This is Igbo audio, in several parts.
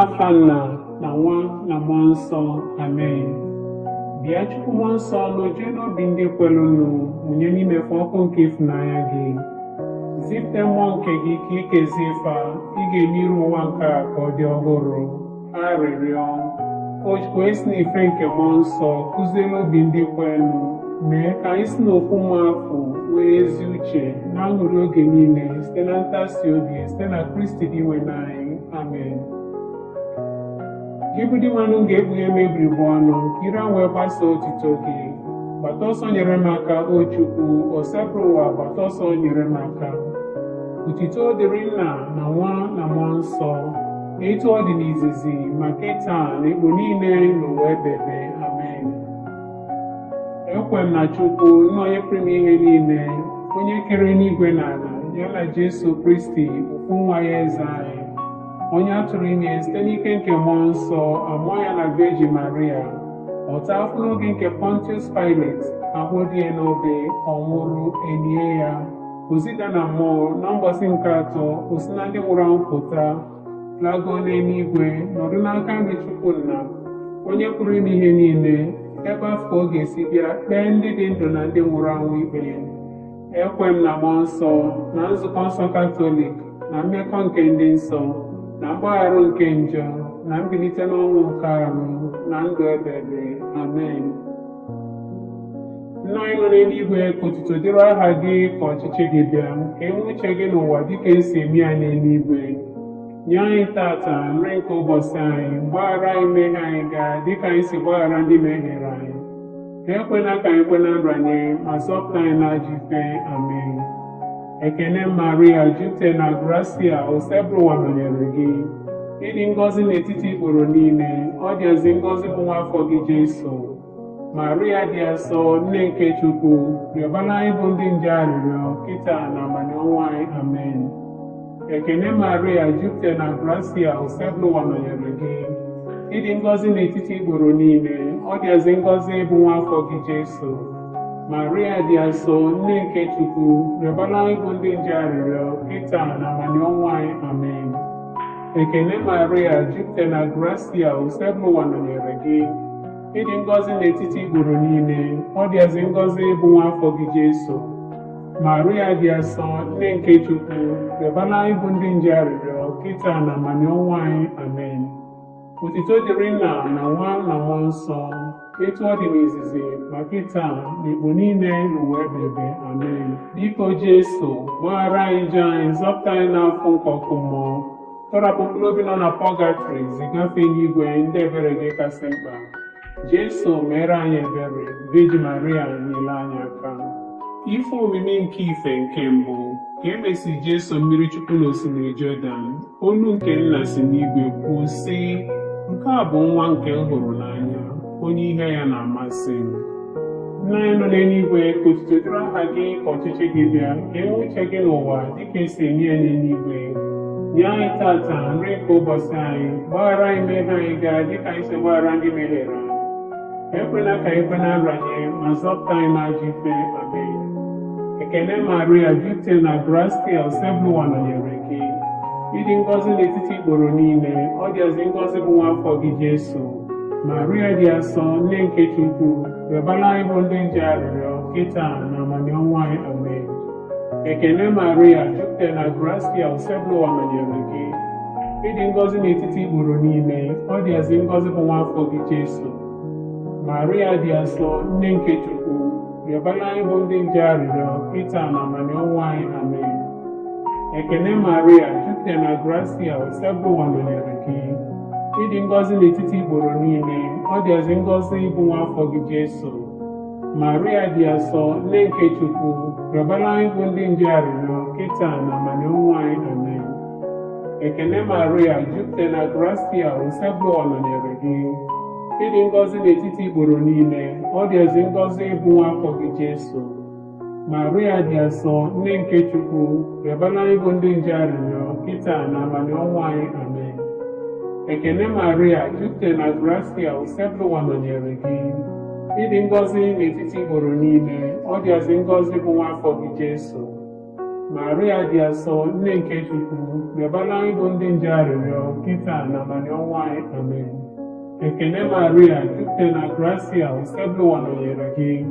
N'afa Nna na Nwa na Mmụọ Nsọ, amen. Bịa Chukwu Mmụọ Nsọ n'oju n'obi ndị kwelụnụ, mụnye n'imekwa ọkụ nke ịfụnanya gị. Zipụta mmụọ nke gị ka ikezie fa, ị ga-emere ụwa nke a ka ọ dị ọhụrụ. Arịrịọ o wee si n'ife nke Mmụọ Nsọ kụziere obi ndị kwelụ, mee ka anyị si n'okwu mmụọ afọ wee ezi uche na aṅụrị oge niile site na ntasi obi site na Kristi dị nwe anyị, amen. Gị bụ di nwanụ ga-ekpughe mebiri bụ ọnụ, ire wee gbasa otito gị. Gbata ọsọ nyere m aka, o Chukwu, o sepụrụ ụwa, gbata ọsọ nyere m aka. Otito dịrị Nna na Nwa na Mmụọ Nsọ, etu ọ dị n'izizi ma kịta na ekpo niile n'ụwa ebebe, amen. Ekwe m na Chukwu, nna onye pụrụ ime ihe niile, onye kere n'igwe na ala, ya na Jesu Kristi, ofu nwa ya eze anyị, onye a tụrụ ime site n'ike nke Mmụọ Nsọ, amụọ ya na Virgin Maria, ọta afọ n'oge nke Pontius Pilate, akpọdie ya n'obe, ọ nwụrụ, elie ya, ozida na mmụọ na mgbasị nke atọ, o si na ndị nwụrụ anwụ pụta, lago n'eluigwe, nọdụ n'aka nri Chukwu Nna, onye pụrụ ime ihe niile, ebe afọ ọ ga-esi bịa kpee ndị dị ndụ na ndị nwụrụ anwụ ikpe. Ekwe m na Mmụọ Nsọ, na nzukọ nsọ Katọlik, na mmekọ nke ndị nsọ, na mgbaghara nke njọ, na mbilite n'ọnwụ nke arụ, na ndụ ebebe, amen. Nna anyị nọ n'eluigwe, ka otuto dịrị aha gị, ka ọchịchị gị bịa, ka e nwee uche gị n'ụwa dịka esi eme ya n'eluigwe. Nye anyị tata nri nke ụbọchị anyị, gbaghara anyị mmehie anyị gaa dịka anyị si gbaghara ndị mehiere anyị. Ekwela ka anyị kwe na nranye, ma zọpụta anyị n'ajọ ife, amen. Ekene Maria, jupụtara na gracia, osebụrụ ụwa nọnyere gị. Ịdị ngọzi n'etiti ikporo niile, ọ dịazị ngọzi bụ nwa afọ gị Jesu. Maria dị asọ, nne nke Chukwu, rịọbara anyị bụ ndị nje arịrịọ, kịta na abalị ọnwa anyị, amen. Ekene Maria, jupụtara na gracia, osebụrụ ụwa nọnyere gị. Ịdị ngọzi n'etiti ikporo niile, ọ dịazị ngọzi bụ nwa afọ gị Jesu. Maria dị asọ, nne nke Chukwu, rịọbara anyị bụ ndị nje arịrịọ, kịta na abalị ọnwa anyị, amen. Ekene Maria, jupụtara na gracia, osebụrụ ụwa nọnyere gị. Ịdị ngọzi n'etiti ikporo niile, ọ dịazị ngọzi bụ nwa afọ gị Jesu. Maria dị asọ, nne nke Chukwu, rịọbara anyị bụ ndị nje arịrịọ, kịta na abalị ọnwa anyị, amen. Otito dịrị Nna na Nwa na Mmụọ Nsọ, etu ọ dị n'izizi ma kịta na ikpo niile n'ụwa ebebe, amen. Biko Jesu, gbaghara anyị njọ anyị, zọpụta anyị n'afọ nke ọkụ mmụọ, tọrapụ mkpụrụ obi nọ na pọgatrị, zigafe n'igwe ndị ebere gị kasị mkpa. Jesu, mere anyị ebere. Virgin Maria, nyere anyị aka. Ife omimi nke ife nke mbụ, ka emesi Jesu mmiri Chukwu n'osimiri Jọdan, olu nke Nna si n'igwe kwuo sị, nke a bụ nwa nke m hụrụ n'anya, onye ihe ya na-amasị m. Nna anyị nọ n'eluigwe, ka otuto dịrị aha gị, ka ọchịchị gị bịa, ka e nwee uche gị n'ụwa dịka esi eme ya n'eluigwe. Nye anyị tata nri nke ụbọchị anyị, gbaghara anyị mmehie anyị gaa dịka anyị si gbaghara ndị mehiere anyị. Ekwela ka anyị kwe na nranye, ma zọpụta anyị n'ajọ ife, amen. Ekene Maria, jupụtara na gracia, osebụrụ ụwa nọnyere gị. Ịdị ngọzi n'etiti ikporo niile, ọ dịazị ngọzi bụ nwa afọ gị Jesu. Maria dị asọ, nne nke Chukwu, rịọbara anyị bụ ndị nje arịrịọ, kịta na abalị ọnwa anyị, amen. Ekene Maria, jupụtara na gracia, osebụrụ ụwa nọnyere gị. Ịdị ngọzi n'etiti ikporo niile, ọ dịazị ngọzi bụ nwa afọ gị Jesu. Maria dị asọ, nne nke Chukwu, rịọbara anyị bụ ndị nje arịrịọ, kịta na abalị ọnwa anyị, amen. Ekene Maria, jupụtara na gracia, osebụrụ ụwa nọnyere gị. Ịdị ngọzi n'etiti ikporo niile, ọ dịazị ngọzi bụ nwa afọ gị Jesu. Maria dị asọ, nne nke Chukwu, rịọbara anyị bụ ndị nje arịrịọ, kịta na abalị ọnwa anyị, amen. Ekene Maria, jupụtara na gracia, osebụrụ ụwa nọnyere gị. Ịdị ngọzi n'etiti ikporo niile, ọ dịazị ngọzi bụ nwa afọ gị Jesu. Maria dị asọ, nne nke Chukwu, rịọbara anyị bụ ndị nje arịrịọ, kịta na abalị ọnwa anyị, amen. Ekene Maria, jupụtara na gracia, osebụrụ ụwa nọnyere gị. Ịdị ngọzi n'etiti ikporo niile, ọ dịazị ngọzi bụ nwa afọ gị Jesu. Maria dị asọ, nne nke Chukwu, rịọbara anyị bụ ndị nje arịrịọ kịta na abalị ọnwa anyị. Amen. Ekene Maria, jupụtara na gracia, usekwu ụwa nọnyere gị.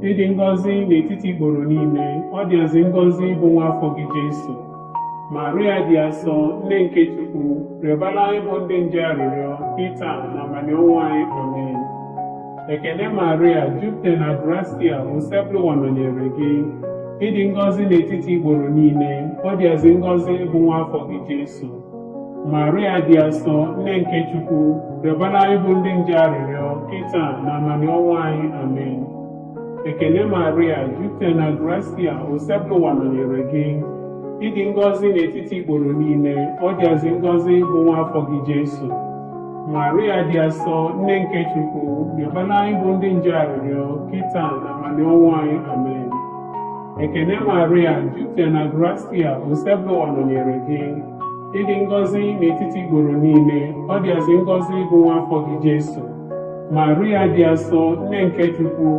Ịdị ngọzi n'etiti igboro niile, ọ dịazị ngọzi bụ nwa afọ gị Jesu. Maria dị asọ, nne nke Chukwu, rịọbara anyị bụ ndị nje arịrịọ kịta na abalị ọnwa anyị. Amen. Ekene Maria, jupụtara na gracia, usekwu ụwa nọnyere gị. Ịdị ngọzi n'etiti igboro niile, ọ dịazị ngọzi bụ nwa afọ gị Jesu. Maria dị asọ, nne nke Chukwu, rịọbara anyị bụ ndị nje arịrịọ kịta na abalị ọnwa anyị. Amen. Ekene Maria, jupụtara na gracia, usekwu ụwa nọnyere gị. Ịdị ngọzi n'etiti igboro niile, ọ dịazị ngọzi bụ nwa afọ gị Jesu. Maria dị asọ, nne nke Chukwu, rịọbara anyị bụ ndị nje arịrịọ kịta na abalị ọnwa anyị. Amen. Ekene Maria, jupụtara na gracia, usekwu ụwa nọnyere gị. Ịdị ngọzi n'etiti igboro niile, ọ dịazị ngọzi bụ nwa afọ gị Jesu. Maria dị asọ, nne nke Chukwu,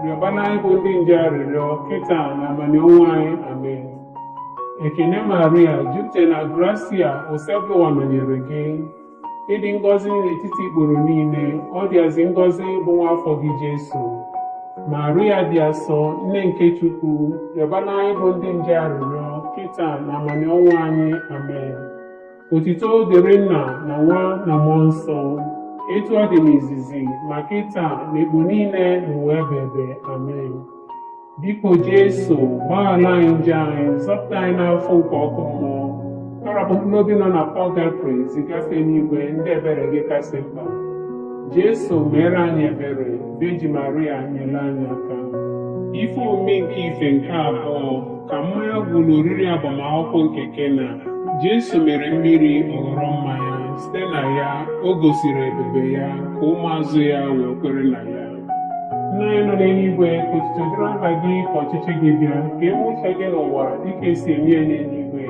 rịọbara anyị bụ ndị nje arịrịọ kịta na abalị ọnwa anyị. Amen. Ekene Maria, jupụtara na gracia, usekwu ụwa nọnyere gị. Ịdị ngọzi n'etiti igboro niile, ọ dịazị ngọzi bụ nwa afọ gị Jesu. Maria dị asọ, nne nke Chukwu, rịọbara anyị bụ ndị nje arịrịọ kịta na abalị ọnwa anyị. Amen. Otito dịrị Nna na Nwa na Mmụọ Nsọ, etu ọ dị n'izizi ma kịta na ekpu niile n'ụwa ebebe. Amen. Biko Jesu, gbaghara anyị njọ anyị, zọpụta anyị n'afọ nke ọkụ mmụọ, tọrọpụ mkpụrụ obi nọ na pọgatrị zigafe n'igwe ndị ebere gị kasị mkpa. Jesu, mere anyị ebere. Virgin Maria, nyere anyị aka. Ife omume nke ife nke abụọ, ka mmanya gwụrụ oriri agbamakwụkwọ nke Kena. Jesu mere mmiri ọghọrọ mmanya, site na ya o gosiri ebube ya ka ụmụazụ ya wee kwere na ya. Nna anyị nọ n'eluigwe, ka otuto dịrị aha gị, ka ọchịchị gị bịa, ka e nwee uche gị n'ụwa dịka esi eme ya n'eluigwe.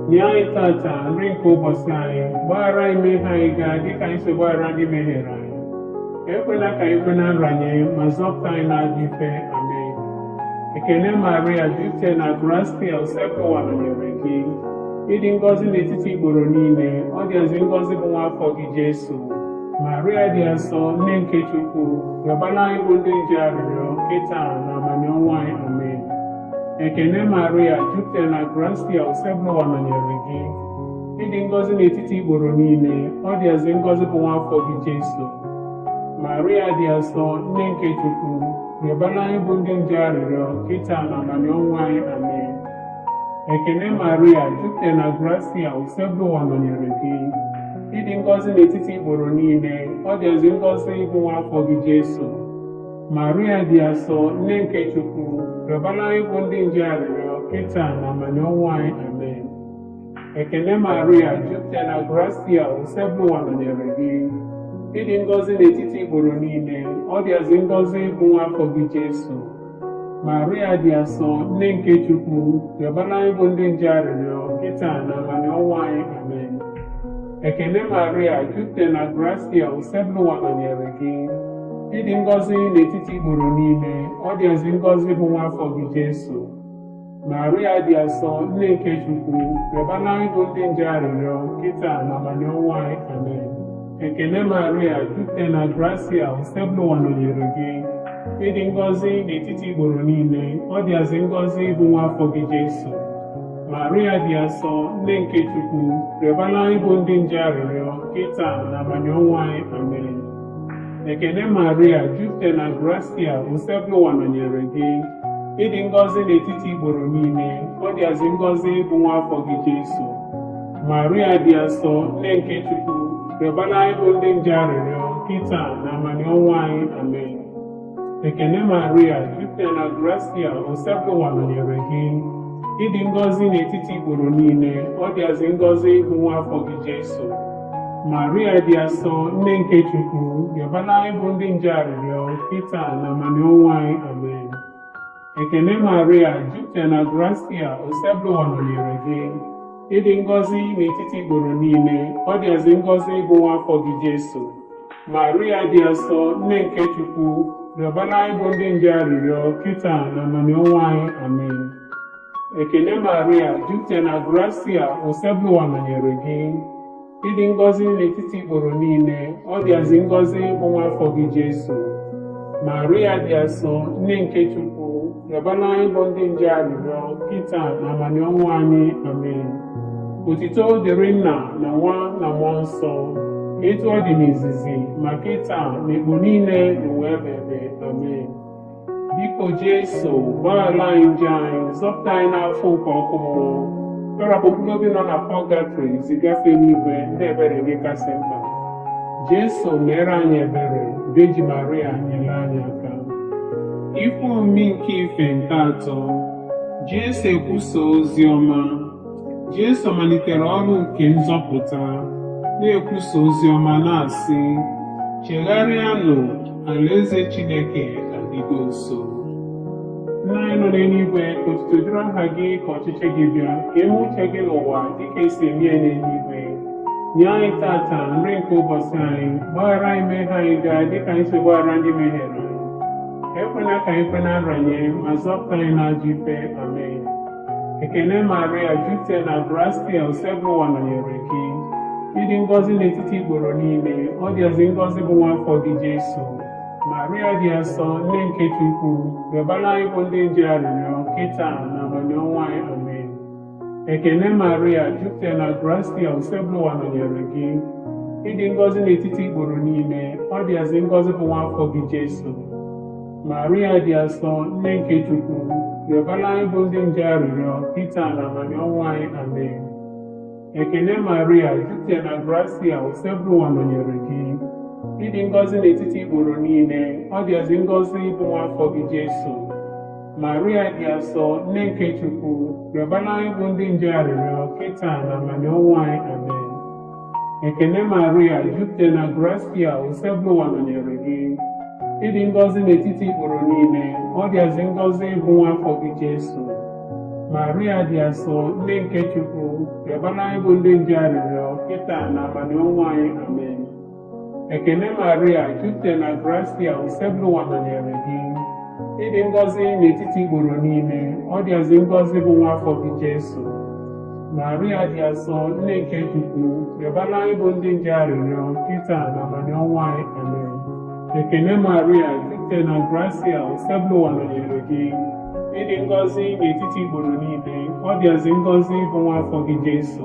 Nye anyị tata nri nke ụbọchị anyị, gbaghara anyị mmehie anyị gaa dịka anyị si gbaghara ndị mehiere anyị. Ekwela ka anyị kwe na nranye, ma zọpụta anyị n'ajọ ife. Amen. Ekene Maria, jupụtara na gracia, usekwu ụwa nọnyere gị. Ịdị ngọzi n'etiti igboro niile, ọ dịazị ngọzi bụ nwa afọ gị Jesu. Maria dị asọ, nne nke Chukwu, rịọbara anyị bụ ndị nje arịrịọ kịta na abalị ọnwa anyị. Amen. Ekene Maria, jupụtara na gracia, usekwu ụwa nọnyere gị. Ịdị ngọzi n'etiti igboro niile, ọ dịazị ngọzi bụ nwa afọ gị Jesu. Maria dị asọ, nne nke Chukwu, rịọbara anyị bụ ndị nje arịrịọ kịta na abalị ọnwa anyị. Amen. Ekene Maria, jupụtara na gracia, usekwu ụwa nọnyere gị. Ịdị ngọzi n'etiti igboro niile, ọ dịazị ngọzi bụ nwa afọ gị Jesu. Maria dị asọ, nne nke Chukwu, rịọbara anyị bụ ndị nje arịrịọ kịta na abalị ọnwa anyị. Amen. Ekene Maria, jupụtara na gracia, usekwu ụwa nọnyere gị. Ịdị ngọzi n'etiti igboro niile, ọ dịazị ngọzi bụ nwa afọ gị Jesu. Maria dị asọ, nne nke Chukwu, rịọbara anyị bụ ndị nje arịrịọ kịta na abalị ọnwa anyị. Amen. Ekene Maria, jupụtara na gracia, usekwu ụwa nọnyere gị. Ịdị ngọzi n'etiti igboro niile, ọ dịazị ngọzi bụ nwa afọ gị Jesu. Maria dị asọ, nne nke Chukwu, rịọbara anyị bụ ndị nje arịrịọ kịta na abalị ọnwa anyị. Amen. Ekene Maria, jupụtara na gracia, usekwu ụwa nọnyere gị. Ịdị ngọzi n'etiti igboro niile, ọ dịazị ngọzi bụ nwa afọ gị Jesu. Maria dị asọ, nne nke Chukwu, rịọbara anyị bụ ndị nje arịrịọ kịta na abalị ọnwa anyị. Amen. Ekene Maria, jupụtara na gracia, usekwu ụwa nọnyere gị. Ịdị ngọzi n'etiti igboro niile, ọ dịazị ngọzi bụ nwa afọ gị Jesu. Maria dị asọ, nne nke Chukwu, rịọbara anyị bụ ndị nje arịrịọ kịta na abalị ọnwa anyị. Amen. Ekene Maria, jupụtara na gracia, usekwu ụwa nọnyere gị. Ịdị ngọzi n'etiti igboro niile, ọ dịazị ngọzi bụ nwa afọ gị Jesu. Maria dị asọ, nne nke Chukwu, rịọbara anyị bụ ndị nje arịrịọ kịta na abalị ọnwa anyị. Amen. Ekene Maria, jupụtara na gracia, usekwu ụwa nọnyere gị. Ịdị ngọzi n'etiti igboro niile, ọ dịazị ngọzi bụ nwa afọ gị Jesu. Maria dị asọ, nne nke Chukwu, rịọbara anyị bụ ndị nje arịrịọ kịta na abalị ọnwa anyị. Amen. Ekele Maria, jupụtara na gracia, osebụwa nọnyere gị. Ịdị ngọzi n'etiti igboro niile, ọ dịazị ngọzi bụ nwa afọ gị Jesu. Maria dị asọ, nne nke Chukwu, rịọbara anyị bụ ndị nje arịrịọ, kịta na abalị ọnwụ anyị. Amen. Otuto dịrị Nna na Nwa na Mmụọ Nsọ, etu ọ dị n'izizi, ma kịta na ekpo niile n'ụwa ebe ebe. Amen. Biko Jesu, gbaghara anyị njọ anyị, zọpụta anyị n'afọ nke ọkụ mmụọ, kpọrọpụ mkpụrụ obi nọ na pọgatrị zigafe n'igwe ndị ebere gị kasị mkpa. Jesu mere anyị ebere, Beji Maria nyere anyị aka. Ife omi nke ife nke atọ, Jesu ekwusa ozi ọma. Jesu malitere ọrụ nke nzọpụta, na-ekwusa ozi ọma na-asị, chegharịanụ, alaeze Chineke adịgo nso. Nna anyị nọ n'eluigwe, ka otuto dịrị aha gị, ka ọchịchị gị bịa, ka eme uche gị n'ụwa dịka esi eme ya n'eluigwe. Nye anyị tata nri nke ụbọchị anyị, gbaghara anyị mmehie anyị gaa dịka anyị si gbaghara ndị mehiere anyị. Ekwela ka anyị kwe na nranye, ma zọpụta anyị n'ajọ ife. Amen. Ekele Maria, jupụtara na gracia, osebụwa nọnyere gị. Ịdị ngọzi n'etiti igboro niile, ọ dịazị ngọzi bụ nwa afọ gị Jesu. Maria dị asọ, nne nke Chukwu, rịọbara anyị bụ ndị nje arịrịọ, kịta na abalị ọnwụ anyị. Amen. Ekele Maria, jupụtara na gracia, osebụwa nọnyere gị. Ịdị ngọzi n'etiti igboro niile, ọ dịazị ngọzi bụ nwa afọ gị Jesu. Maria dị asọ, nne nke Chukwu, rịọbara anyị bụ ndị nje arịrịọ, kịta na abalị ọnwụ anyị. Amen. Ekele Maria, jupụtara na gracia, osebụwa nọnyere gị. Ịdị ngọzi n'etiti igboro niile, ọ dịazị ngọzi bụ nwa afọ gị Jesu. Maria dị asọ, nne nke Chukwu, rịọbara anyị bụ ndị nje arịrịọ, kịta na abalị ọnwụ anyị. Amen. Ekele Maria, jupụtara na gracia, osebụwa nọnyere gị. Ịdị ngọzi n'etiti igboro niile, ọ dịazị ngọzi bụ nwa afọ gị Jesu. Maria dị asọ, nne nke Chukwu, rịọbara anyị bụ ndị nje arịrịọ, kịta na abalị ọnwụ anyị. Amen. Ekele Maria, jupụtara na gracia, osebụwa nọnyere gị. Ịdị ngọzi n'etiti igboro niile, ọ dịazị ngọzi bụ nwa afọ gị Jesu. Maria dị asọ, nne nke Chukwu, rịọbara anyị bụ ndị nje arịrịọ, kịta na abalị ọnwụ anyị. Amen. Ekele Maria, jupụtara na gracia, osebụwa nọnyere gị. Ịdị ngọzi n'etiti igboro niile, ọ dịazị ngọzi bụ nwa afọ gị Jesu.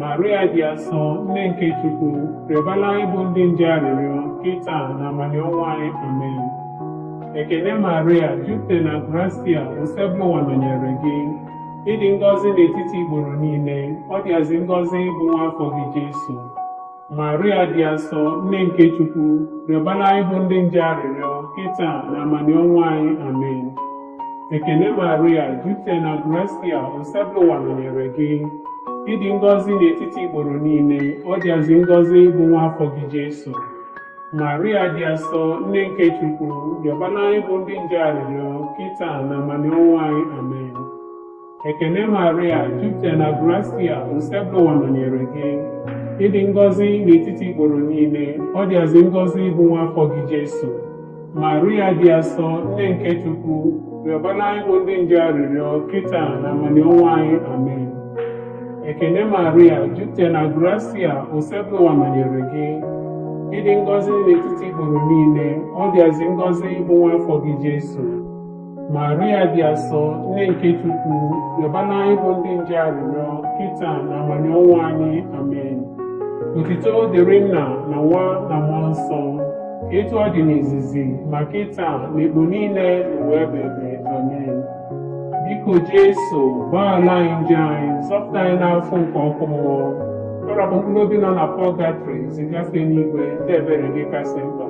Maria dị asọ, nne nke Chukwu, rịọbara anyị bụ ndị nje arịrịọ, kịta na abalị ọnwụ anyị. Amen. Ekele Maria, jupụtara na gracia, osebụwa nọnyere gị. Ịdị ngọzi n'etiti igboro niile, ọ dịazị ngọzi bụ nwa afọ gị Jesu. Maria dị asọ, nne nke Chukwu, rịọbara anyị bụ ndị nje arịrịọ, kịta na abalị ọnwụ anyị. Amen. Ekele Maria, jupụtara na gracia, osebụwa nọnyere gị. Ịdị ngọzi n'etiti igboro niile, ọ dịazị ngọzi bụ nwa afọ gị Jesu. Maria dị asọ, nne nke Chukwu, rịọbara anyị bụ ndị nje arịrịọ, kịta na abalị ọnwụ anyị. Amen. Ekele Maria, jupụtara na gracia, osebụwa nọnyere gị. Ịdị ngọzi n'etiti igboro niile, ọ dịazị ngọzi bụ nwa afọ gị Jesu. Maria dị asọ, nne nke Chukwu, rịọbara anyị bụ ndị nje arịrịọ, kịta na abalị ọnwụ anyị. Amen. Ekele Maria, jupụtara na gracia, osebụwa nọnyere gị. Ịdị ngọzi n'etiti igboro niile, ọ dịazị ngọzi bụ nwa afọ gị Jesu. Maria dị asọ, nne nke Chukwu, rịọbara anyị bụ ndị nje arịrịọ, kịta na abalị ọnwụ anyị. Amen. Otuto dịrị Nna na Nwa na Mmụọ Nsọ, etu ọ dị n'izizi, ma kịta na ekpo niile n'ụwa ebe ebe. Amen. Biko Jesu, gbaghara anyị njọ anyị, zọpụta anyị n'afọ nke ọkụ mmụọ, kpọrọpụ mkpụrụ obi nọ na pọgatrị zigafe n'igwe ndị ebere gị kasị mkpa.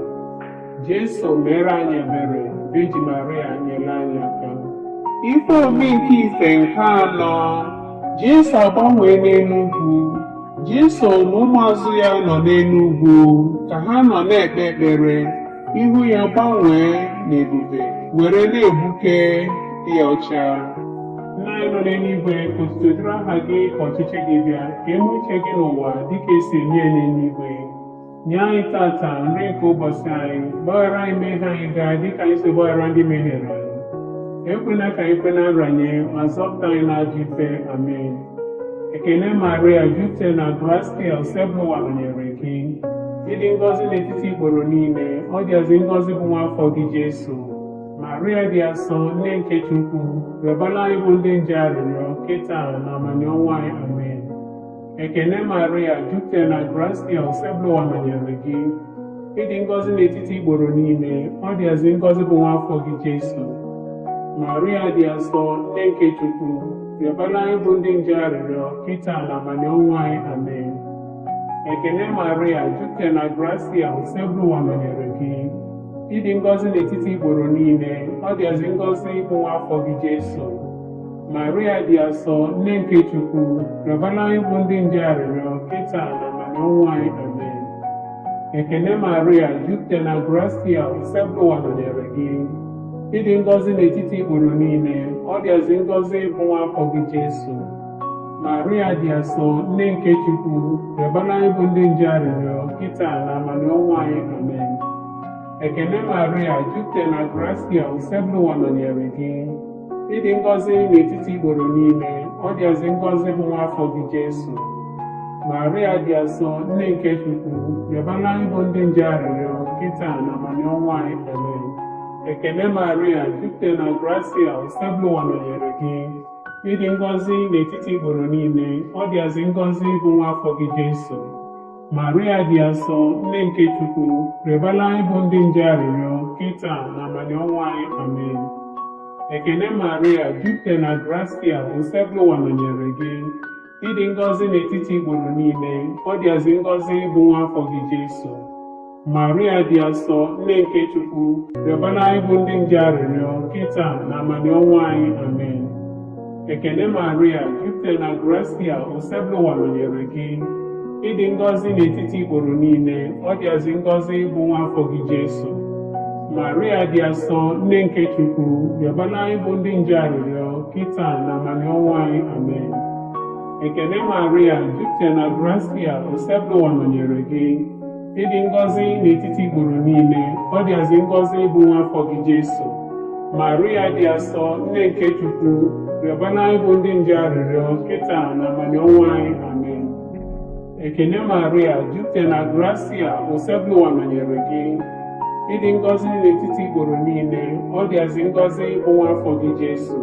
Jesu mere anyị ebere, Beji Maria nyere anyị aka. Ife omi nke ife nke anọ, Jesu agbanwee n'elu ugwu. Jesu na ụmụazụ ya nọ n'elu ugwu ka ha nọ na-ekpe ekpere, ihu ya gbanwee n'ebube were na-egbuke dị ọcha. Nna anyị nọ n'eluigwe, ka otuto dịrị aha gị, ka ọchịchị gị bịa, ka eme uche gị n'ụwa dịka esi eme ya n'eluigwe. Nye anyị tata nri nke ụbọchị anyị, gbaghara anyị mmehie anyị gaa dịka anyị si gbaghara ndị mehiere anyị. ekwela ka anyị kwe na nranye ma zọpụta anyị n'ajọ ife. Amen. Ekene Maria, jupụtara na gracia, Osebụwa nọnyere gị. Ịdị ngọzi n'etiti igboro niile, ọ dịazị ngọzi bụ nwa afọ gị Jesu. Maria dị asọ, nne nke Chukwu, rịọbara anyị bụ ndị nje arịrịọ kịta na amani ọnwa anyị. Amen. Ekene Maria, jupụtara na gracia, Osebụwa nọnyere gị. Ịdị ngọzi n'etiti igboro niile, ọ dịazị ngọzi bụ nwa afọ gị Jesu. Maria dị asọ, nne nke Chukwu, rịọbara anyị bụ ndị nje arịrịọ kịta na amani ọnwa anyị. Amen. Ekene Maria, jupụtara na gracia, Osebụwa nọnyere gị. Ịdị ngọzi n'etiti igboro niile, ọ dịazị ngọzi bụ nwa afọ gị Jesu. Maria dị asọ, nne nke Chukwu, rịọbara anyị bụ ndị nje arịrịọ kịta na amani ọnwa anyị. Amen. Ekene Maria, jupụtara na gracia, Osebụwa nọnyere gị. Ịdị ngọzi n'etiti igboro niile, ọ dịazị ngọzi bụ nwa afọ gị Jesu. Maria dị asọ, nne nke Chukwu, rịọbara anyị bụ ndị nje arịrịọ kịta na amani ọnwa anyị. Amen. Ekene Maria, jupụtara na gracia, Osebụwa nọnyere gị. Ịdị ngọzi n'etiti igboro niile, ọ dịazị ngọzi bụ nwa afọ gị Jesu. Maria dị asọ, nne nke Chukwu, rịọbara anyị bụ ndị nje arịrịọ kịta na amani ọnwa anyị. Amen. Ekene Maria, jupụtara na gracia, Osebụwa nọnyere gị. Ịdị ngọzi n'etiti igboro niile, ọ dịazị ngọzi bụ nwa afọ gị Jesu. Maria dị asọ, nne nke Chukwu, rịọbara anyị bụ ndị nje arịrịọ kịta na amani ọnwa anyị. Amen. Ekene Maria, jupụtara na gracia, Osebụwa nọnyere gị. Ịdị ngọzi n'etiti igboro niile, ọ dịazị ngọzi bụ nwa afọ gị Jesu. Maria dị asọ, nne nke Chukwu, rịọbara anyị bụ ndị nje arịrịọ kịta na amani ọnwa anyị. Amen. Ekene Maria, jupụtara na gracia, Osebụwa nọnyere gị. Ịdị ngọzi n'etiti igboro niile, ọ dịazị ngọzi bụ nwa afọ gị Jesu. Maria dị asọ, nne nke Chukwu, rịọbara anyị bụ ndị nje arịrịọ kịta na amani ọnwa anyị. Amen. Ekene Maria, jupụtara na gracia, Osebụwa nọnyere gị. Ịdị ngọzi n'etiti igboro niile, ọ dịazị ngọzi bụ nwa afọ gị Jesu. Maria dị asọ, nne nke Chukwu, rịọbara anyị bụ ndị nje arịrịọ kịta na amani ọnwa anyị. Amen. Ekene Maria, jupụtara na gracia, Osebụwa nọnyere gị. Ịdị ngọzi n'etiti igboro niile, ọ dịazị ngọzi bụ nwa afọ gị Jesu.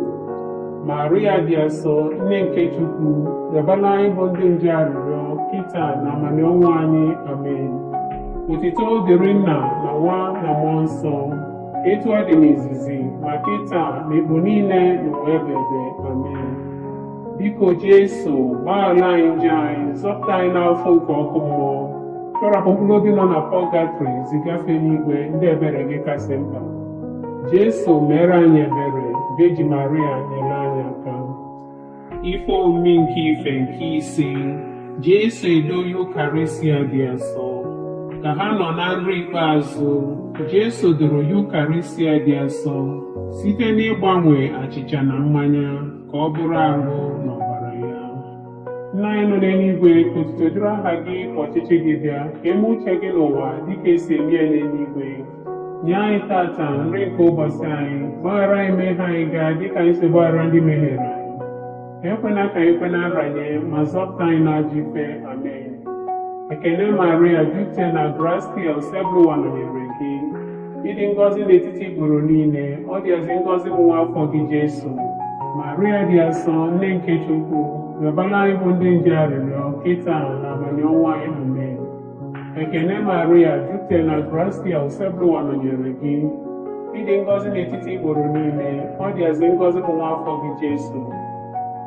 Maria dị asọ, nne nke Chukwu, rịọbara anyị bụ ndị nje arịrịọ kịta na amani ọnwa anyị. Amen. Otuto dịrị Nna na Nwa na Mmụọ Nsọ, etu ọ dị n'izizi ma kịta na igbo niile n'ụwa ebebe. Amen. Biko Jesu, gbaghara anyị njọ anyị, zọpụta anyị n'afọ nke ọkụ mmụọ, tọrapụ mkpụrụ obi nọ na pọlgatrị zigafe n'igwe ndị ebere gị kasị mkpa. Jesu, mere anyị ebere. Veji Maria, nyere anyị aka. Ife omimi nke ife nke ise, Jesu edo Yukarịstịa dị asọ. Ka ha nọ na nri ikpeazụ, Jesu doro Yukarịstịa dị asọ site n'ịgbanwe achịcha na mmanya ka ọ bụrụ ahụ na ọbara ya. Nna anyị nọ n'eluigwe, ka otuto dịrị aha gị, ka ọchịchị gị bịa, ka eme uche gị n'ụwa dịka esi eme ya n'eluigwe. Nye anyị tata nri nke ụbọchị anyị, gbaghara anyị mmehie anyị gaa dịka anyị si gbaghara ndị mehiere anyị. Ekwela ka anyị kwe na nranye ma zọpụta anyị n'ajọ ife. Amen. Ekene Maria, jupụtara na gracia, Osebụwa nọnyere gị. Ịdị ngọzi n'etiti igboro niile, ọ dịazị ngọzi bụ nwa afọ gị Jesu. Maria dị asọ, nne nke Chukwu, rịọbara anyị bụ ndị nje arịrịọ kịta na amani ọnwa anyị. Amen. Ekene Maria, jupụtara na gracia, Osebụwa nọnyere gị. Ịdị ngọzi n'etiti igboro niile, ọ dịazị ngọzi bụ nwa afọ gị Jesu.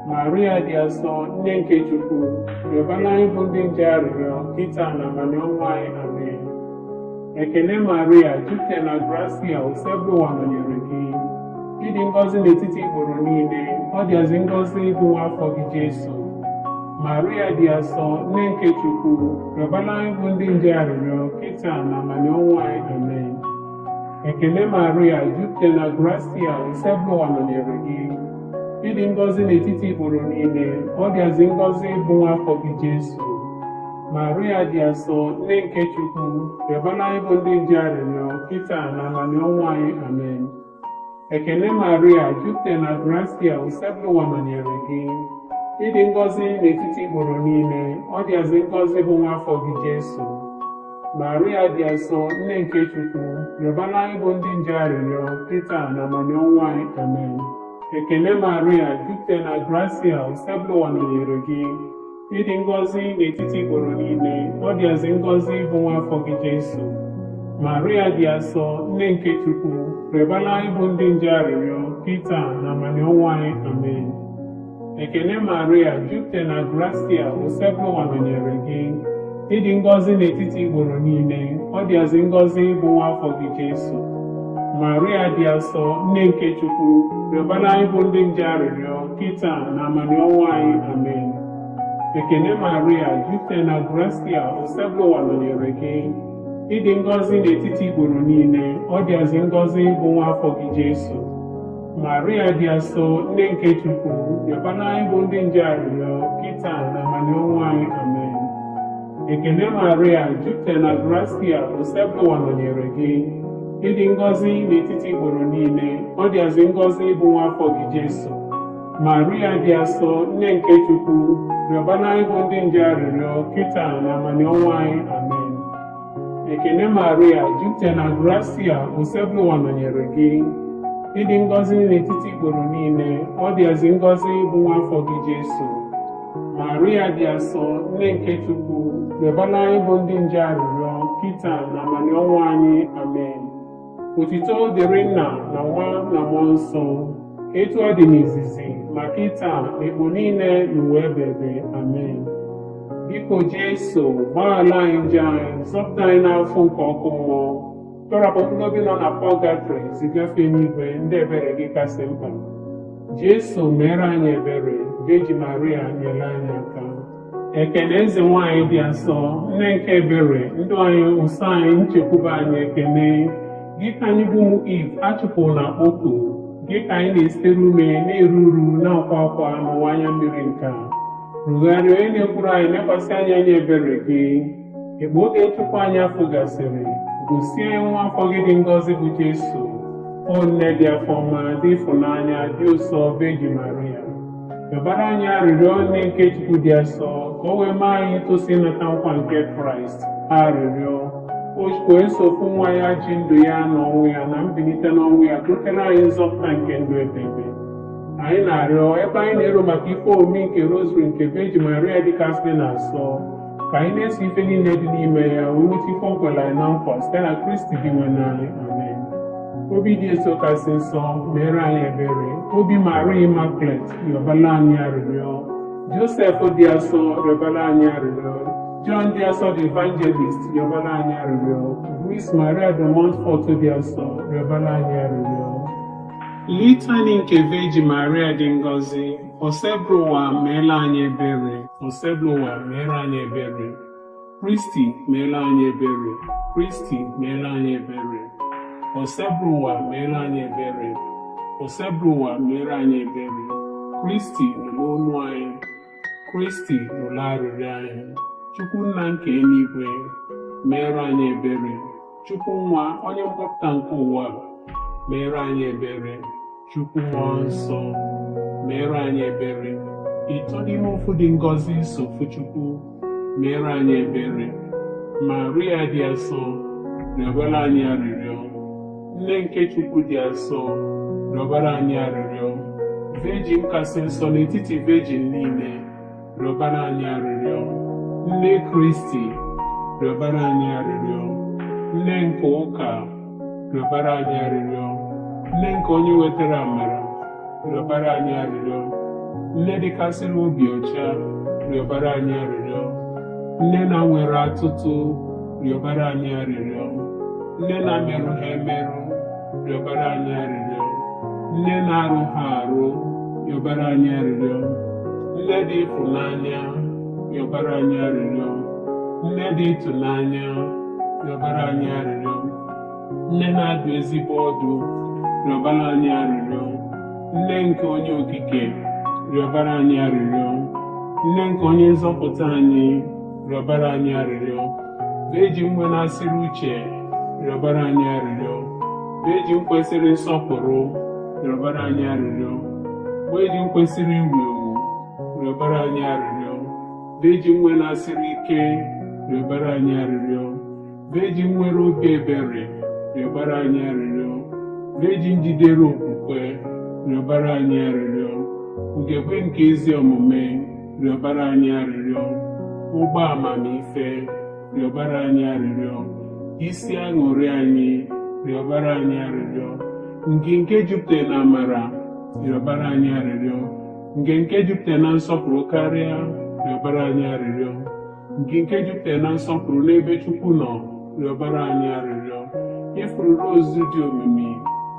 Maria dị asọ, nne nke Chukwu, rịọbara anyị bụ ndị nje arịrịọ kịta na amani ọnwa anyị. Amen. Ekene Maria, jupụtara na gracia, Osebụwa nọnyere gị. Ịdị ngọzi n'etiti igboro niile, ọ dịazị ngọzi bụ nwa afọ gị Jesu. Maria dị asọ, nne nke Chukwu, rịọbara anyị bụ ndị nje arịrịọ kịta na amani ọnwa anyị. Amen. Ekene Maria, jupụtara na gracia, Osebụwa nọnyere gị. Ịdị ngọzi n'etiti igboro niile, ọ dịazị ngọzi bụ nwa afọ gị Jesu. Maria dị asọ, nne nke Chukwu, rịọbara anyị bụ ndị nje arịrịọ kịta na amani ọnwa anyị. Amen. Ekele Maria, jupụtara na gracia, usekpụrụ nọnyere gị. Ịdị ngọzi n'etiti igboro niile, ọ dịazị ngọzi bụ nwa afọ gị Jesu. Maria dị asọ, nne nke Chukwu, rịọbara anyị bụ ndị nje arịrịọ, kịta na amani ọnwụ anyị. Amen. Ekele Maria, jupụtara na gracia, usekpụrụ nọnyere gị. Ịdị ngọzi n'etiti igboro niile, ọ dịazị ngọzi bụ nwa afọ gị Jesu. Maria dị asọ, nne nke Chukwu, rịọbara anyị bụ ndị nje arịrịọ, kịta na amani ọnwụ anyị. Amen. Ekele Maria, jupụtara na gracia, usekpụrụ nọnyere gị. Ịdị ngọzi n'etiti igboro niile, ọ dịazị ngọzi bụ nwa afọ gị Jesu. Maria dị asọ, nne nke Chukwu, rịọbara anyị bụ ndị nje arịrịọ, kịta na amani ọnwụ anyị. Amen. Ekele Maria, jupụtara na gracia, usekpụrụ nọnyere gị. Ịdị ngọzi n'etiti igboro niile, ọ dịazị ngọzi bụ nwa afọ gị Jesu. Maria dị asọ, nne nke Chukwu, rịọbara anyị bụ ndị nje arịrịọ, kịta na amani ọnwụ anyị. Amen. Ekele Maria, jupụtara na gracia, usekpụrụ nọnyere gị. Ịdị ngọzi n'etiti igboro niile, ọ dịazị ngọzi bụ nwa afọ gị Jesu. Maria dị asọ, nne nke Chukwu, rịọbara anyị bụ ndị nje arịrịọ, kịta na amani ọnwụ anyị. Amen. Ekele Maria, jupụtara na gracia, usekpụrụ nọnyere gị. Ịdị ngọzi n'etiti igboro niile, ọ dịazị ngọzi bụ nwa afọ gị Jesu. Maria dị asọ, nne nke Chukwu, rịọbara anyị bụ ndị nje arịrịọ, kịta na amani ọnwụ anyị. Amen. Otuto dịrị Nna na Nwa na Mmụọ Nsọ, etu ọ dị n'izizi, ma kịta na ekpo niile n'ụwa ebebe. Amen. Biko Jesu, gbaghara anyị njọ anyị, zọpụta anyị n'afọ nke ọkụ mmụọ, tọrapụ mkpụrụ obi nọ na pọlgatrị, zigafe n'igwe ndị ebere gị kasị mkpa. Jesu, mere anyị ebere. Virgin Maria, nyere anyị aka. Ekele eze nwanyị dị asọ, nne nke ebere, ndụ anyị, ụsọ anyị, nchekwube anyị. Ekele gị ka anyị bụ ụmụ Eve achụpụrụ na okwu, gị ka anyị na-esitere ume na-eru uru na-akwa akwa n'ụwa anya mmiri nke a. Rugharịa onye na-ekwuru anyị, nekwasị anya anyị ebere gị. Egbe oge nchụkwa anyị afọ gasịrị, gosie nwa afọ gị dị ngọzi bụ Jesu. O nne dị afọ ọma, dị ịfụnanya, dị ụsọ, Virgin Maria, rịọbara anyị arịrịọ nne nke Chukwu dị asọ, ka o wee maa anyị itosi ịnata nkwa nke Kraịst. Arịrịọ o jikwa esopụ nwa ya ji ndụ ya na ọnwụ ya na mbilite n'ọnwụ ya, butere anyị nzọpụta nke ndụ ebebe. Anyị na-arịọ ebe anyị na-ero maka ife omume nke rosary nke Virgin Maria dịkasị na-asọ, ka anyị na-eso ife niile dị n'ime ya wee nweta ife ọ kwere anyị na nkwa site na Kristi gị nwe anyị. Amen. Obi dị eso kasị nsọ, mere anyị ebere. Obi Maria Immaculate, rịọbara anyị arịrịọ. Joseph dị asọ, rịọbara anyị arịrịọ. John dị asọ the Evangelist, rịọbara anyị arịrịọ. Louis Maria de Montfort dị asọ, rịọbara anyị arịrịọ. Litany nke Virgin Maria dị ngọzi, osebru ụwa meela anyị ebere. Osebru ụwa meela anyị ebere. Kristi meela anyị ebere. Kristi meela anyị ebere. Osebru ụwa meela anyị ebere. Osebru ụwa meela anyị ebere. Kristi nụrụ olu anyị. Kristi nụrụ arịrịọ anyị. Chukwu Nna nke eluigwe, meere anyị ebere. Chukwu Nwa, onye mkpọpụta nke ụwa, meere anyị ebere. Chukwu Mmụọ Nsọ, meere anyị ebere. Ịtọ n'ime ofu dị ngọzi sofu Chukwu, meere anyị ebere. Maria dị asọ, rịọbara anyị arịrịọ. Nne nke Chukwu dị asọ, rịọbara anyị arịrịọ. Virgin kasị nsọ n'etiti virgin niile, rịọbara anyị arịrịọ. Nne Kristi, rịọbara anyị arịrịọ. Nne nke ụka, rịọbara anyị arịrịọ. Nne nke onye wetara amara, rịọbara anyị arịrịọ. Nne dịkasịrị obi ọcha, rịọbara anyị arịrịọ. Nne na-nwere atụtụ, rịọbara anyị arịrịọ. Nne na-amerụ ha emerụ, rịọbara anyị arịrịọ. Nne na-arụ ha arụ, rịọbara anyị arịrịọ. Nne dị ịfụnanya, rịọbara anyị arịrịọ. Nne dị ịtụnanya, rịọbara anyị arịrịọ. Nne na-adụ ezigbo ọdụ, rịọbara anyị arịrịọ. Nne nke onye okike, rịọbara anyị arịrịọ. Nne nke onye nzọpụta anyị, rịọbara anyị arịrịọ. Virgin nwe na-asịrị uche, rịọbara anyị arịrịọ. Virgin kwesịrị nsọpụrụ, rịọbara anyị arịrịọ. Mgbe eji kwesịrị iwu ewu, rịọbara anyị arịrịọ. Mgbe eji nwe na-asịrị ike, rịọbara anyị arịrịọ. Mgbe eji nwere obi ebere, rịọbara anyị arịrịọ. Mgbe eji njidere okwukwe, rịọbara anyị arịrịọ. Ugegbe nke ezi omume, rịọbara anyị arịrịọ. Ụgbọ amamife, rịọbara anyị arịrịọ. Isi aṅụrị anyị, rịọbara anyị arịrịọ. Nke jupụtara na amara, rịọbara anyị arịrịọ. Nke jupụtara na nsọpụrụ karịa, rịọbara anyị arịrịọ. Nke jupụtara na nsọpụrụ n'ebe Chukwu nọ, rịọbara anyị arịrịọ. Ifururu ozu dị omimi,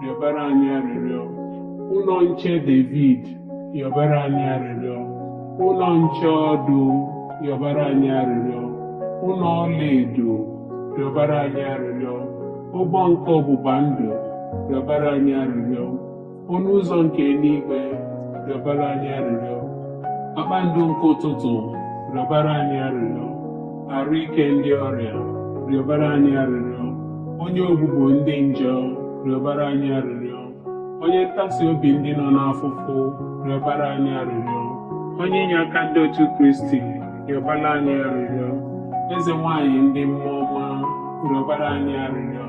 rịọbara anyị arịrịọ. Ụlọ nche David, rịọbara anyị arịrịọ. Ụlọ nche ọdụ, rịọbara anyị arịrịọ. Ụlọ ọlaedo, rịọbara anyị arịrịọ. Ụgbọ nke ọgbụgba ndụ, rịọbara anyị arịrịọ. Ọnụ ụzọ nke eluigwe, rịọbara anyị arịrịọ. Kpakpando nke ụtụtụ, rịọbara anyị arịrịọ. Arụ ike ndị ọrịa, rịọbara anyị arịrịọ. Onye ogbugbo ndị njọ, rịọbara anyị arịrịọ. Onye ntasi obi ndị nọ n'afụfụ, rịọbara anyị arịrịọ. Onye inye aka ndị otu Kristi, rịọbara anyị arịrịọ. Eze nwanyị ndị mmụọ ọma, rịọbara anyị arịrịọ.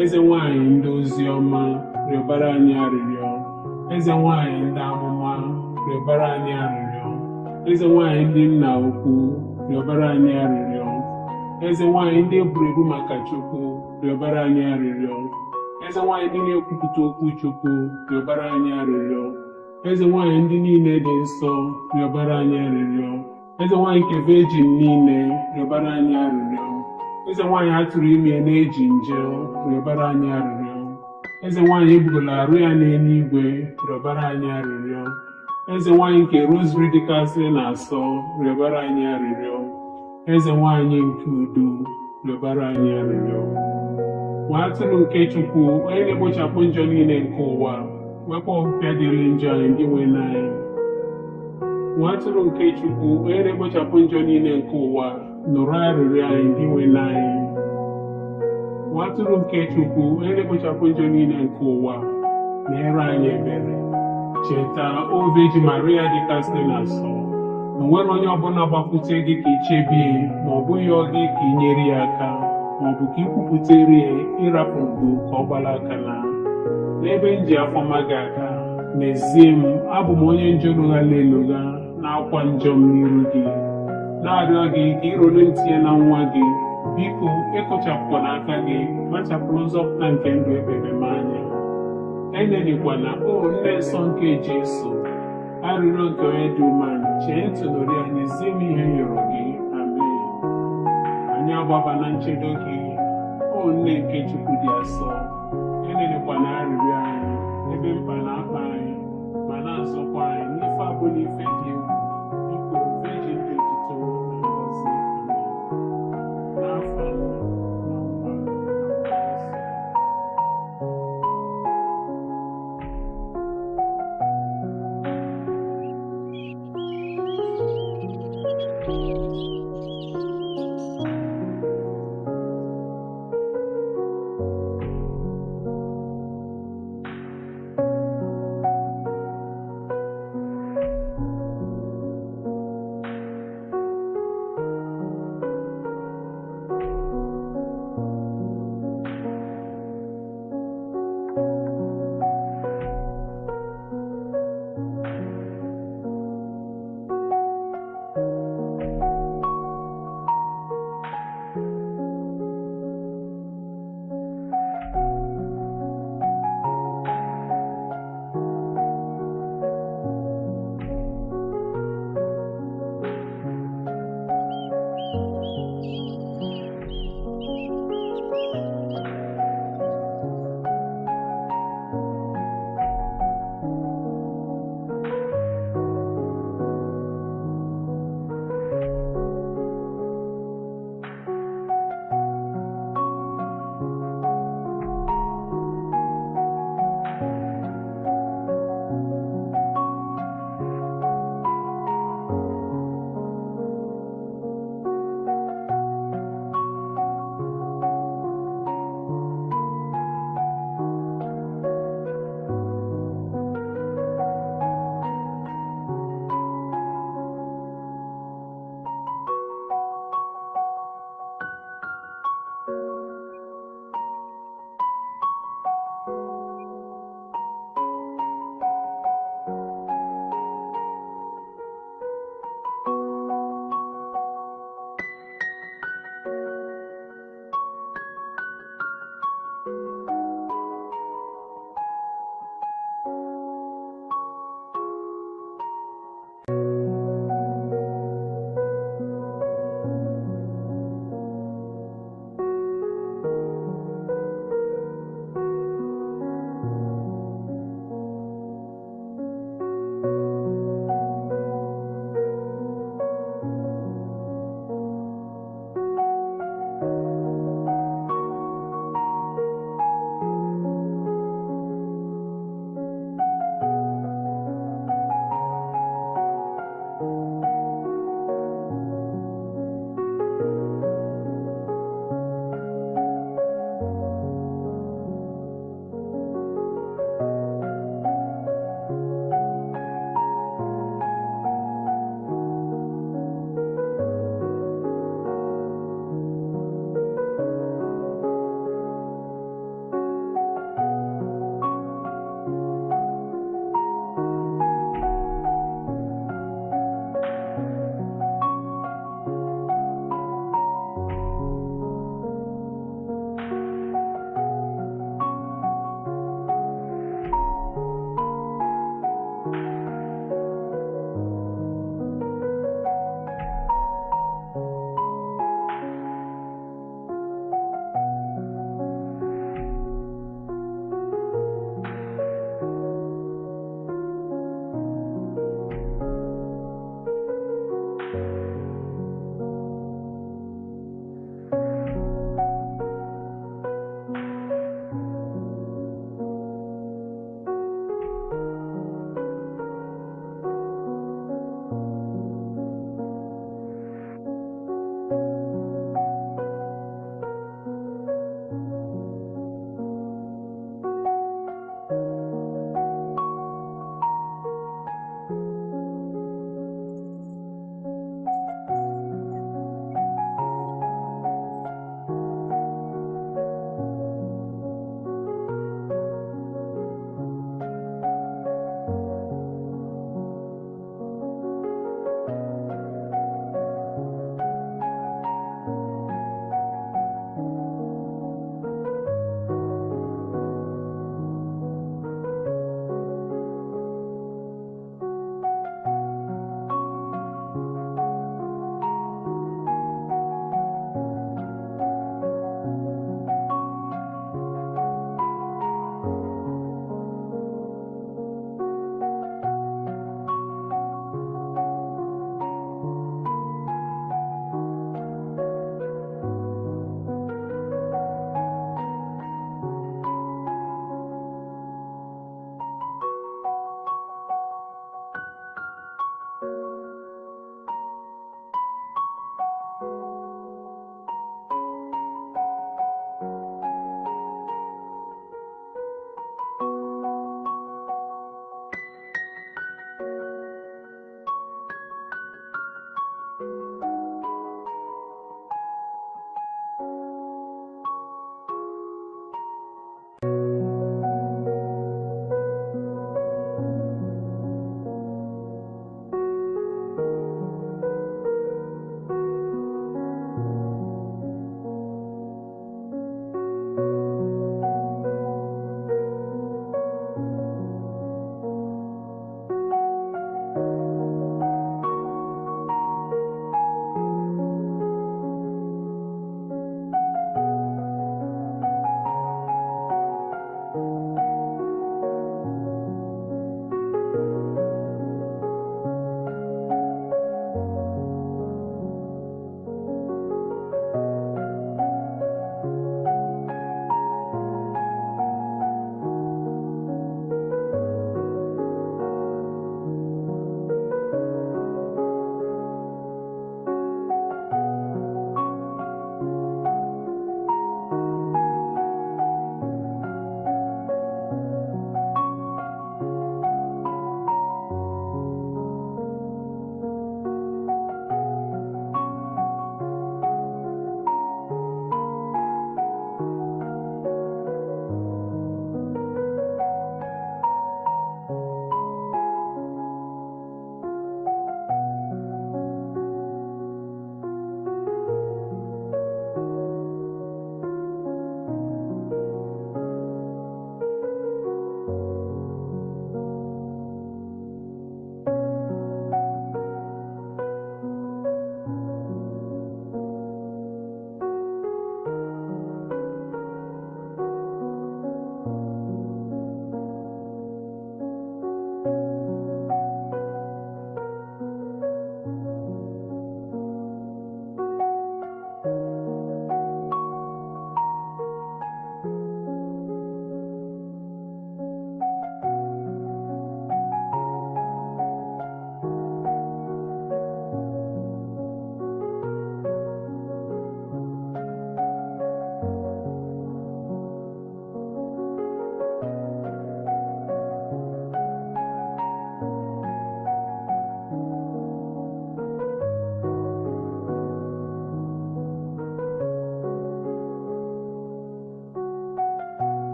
Eze nwanyị ndị ozi ọma, rịọbara anyị arịrịọ. Eze nwanyị ndị amụma, rịọbara anyị arịrịọ. Eze nwanyị ndị nna ukwu, rịọbara anyị arịrịọ. Eze nwanyị ndị eburu ebu maka Chukwu, rịọbara anyị arịrịọ. Eze nwanyị ndị na-ekwupụta okwu Chukwu, rịọbara anyị arịrịọ. Eze nwanyị ndị niile dị nsọ, rịọbara anyị arịrịọ. Eze nwanyị nke vejin niile, rịọbara anyị arịrịọ. Eze nwanyị atụrụ ime na-eji nje, rịọbara anyị arịrịọ. Eze nwanyị ebugola arụ ya n'eluigwe, rịọbara anyị arịrịọ. Eze nwanyị nke rosary dịkasị na-asọ, rịọbara anyị arịrịọ. Eze nwanyị nke udo, rịọbara anyị arịrịọ. Nwa atụrụ nke Chukwu, onye na-egbochapụ njọ niile nke ụwa, wepụ ọpịa dịrị njọ anyị ndị nwe n'anyị. Nwa atụrụ nke Chukwu, onye na-egbochapụ njọ niile nke ụwa, nụrụ arịrịọ anyị ndị nwe n'anyị. Nwa atụrụ nke Chukwu, onye na-egbochapụ njọ niile nke ụwa, na-ere anyị ebere. Cheta, o Virgin Maria dịkasị na-asọ, o nwere onye ọbụla gbakwute gị ka ichebie, ma ọ bụghị ọ gị ka inyere ya aka, ma ọ bụ ka ikwupụtere ya ịrapụ ndo ka ọ gbara aka n'ebe m ji afọma gị aka. N'ezie m, abụ m onye njọ lụghala elugha na-akwa njọ m n'iru gị, na-arịọ gị ka ịrụrụ ntinye na nwa gị. Biko ekpochapụkwa n'aka gị, kpachapụrụ nzọpụta nke ndụ ebere m anya. Enyenikwana, o nne nsọ nke Jesu, arịrịọ nke onye dị umeala, chee ntị nụrụ ya, n'ezie m ihe nyọrọ gị. Amen. Anyị agbaba na nchedo gị, o nne nke Chukwu dị asọ, enyenikwana arịrịọ